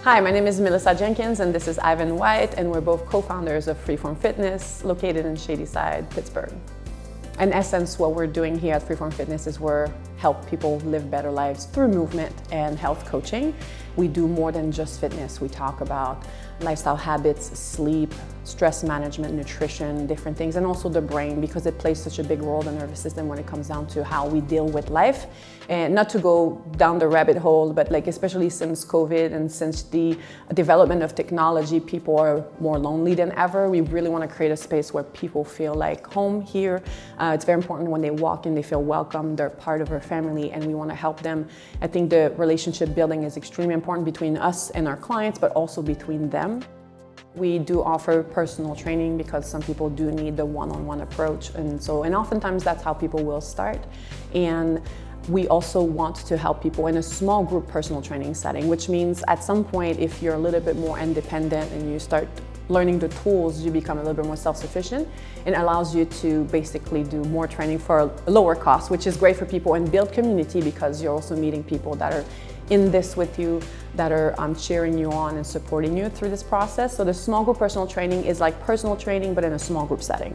Hi, my name is Melissa Jenkins and this is Ivan White, and we're both co-founders of Freeform Fitness, located in Shadyside, Pittsburgh. In essence, what we're doing here at Freeform Fitness is we're help people live better lives through movement and health coaching. We do more than just fitness. We talk about lifestyle habits, sleep, stress management, nutrition, different things, and also the brain, because it plays such a big role in the nervous system when it comes down to how we deal with life. And not to go down the rabbit hole, but especially since COVID and since the development of technology, people are more lonely than ever. We really want to create a space where people feel like home here. It's very important when they walk in, they feel welcome, they're part of our family, and we want to help them. I think the relationship building is extremely important between us and our clients, but also between them. We do offer personal training because some people do need the one-on-one approach, and oftentimes that's how people will start. And we also want to help people in a small group personal training setting, which means at some point, if you're a little bit more independent and you start learning the tools, you become a little bit more self-sufficient, and allows you to basically do more training for a lower cost, which is great for people and build community, because you're also meeting people that are in this with you, that are cheering you on and supporting you through this process. So the small group personal training is like personal training, but in a small group setting.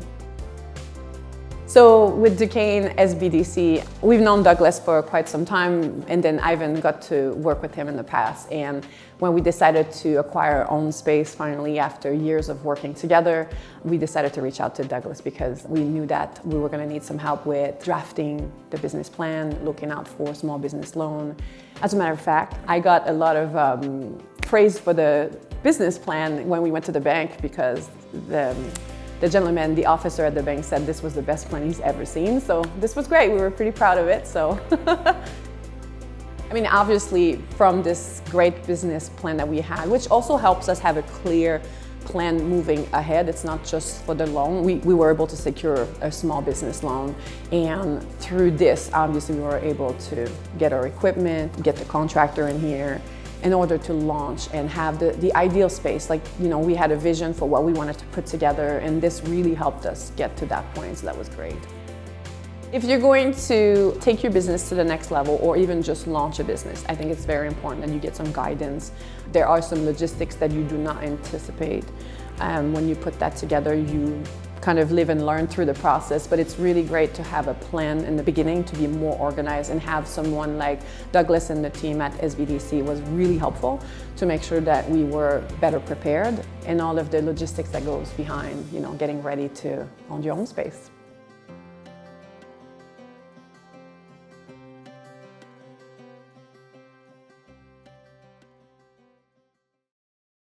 So with Duquesne SBDC, we've known Douglas for quite some time, and then Ivan got to work with him in the past. And when we decided to acquire our own space finally after years of working together, we decided to reach out to Douglas because we knew that we were going to need some help with drafting the business plan, looking out for small business loan. As a matter of fact, I got a lot of praise for the business plan when we went to the bank, because the gentleman, the officer at the bank, said this was the best plan he's ever seen. So this was great. We were pretty proud of it. So, I mean, obviously from this great business plan that we had, which also helps us have a clear plan moving ahead. It's not just for the loan. We were able to secure a small business loan. And through this, obviously we were able to get our equipment, get the contractor in here, in order to launch and have the ideal space. We had a vision for what we wanted to put together, and this really helped us get to that point, so that was great. If you're going to take your business to the next level, or even just launch a business, I think it's very important that you get some guidance. There are some logistics that you do not anticipate. When you put that together, you kind of live and learn through the process, but it's really great to have a plan in the beginning, to be more organized, and have someone like Douglas and the team at SBDC was really helpful to make sure that we were better prepared, and all of the logistics that goes behind, getting ready to own your own space.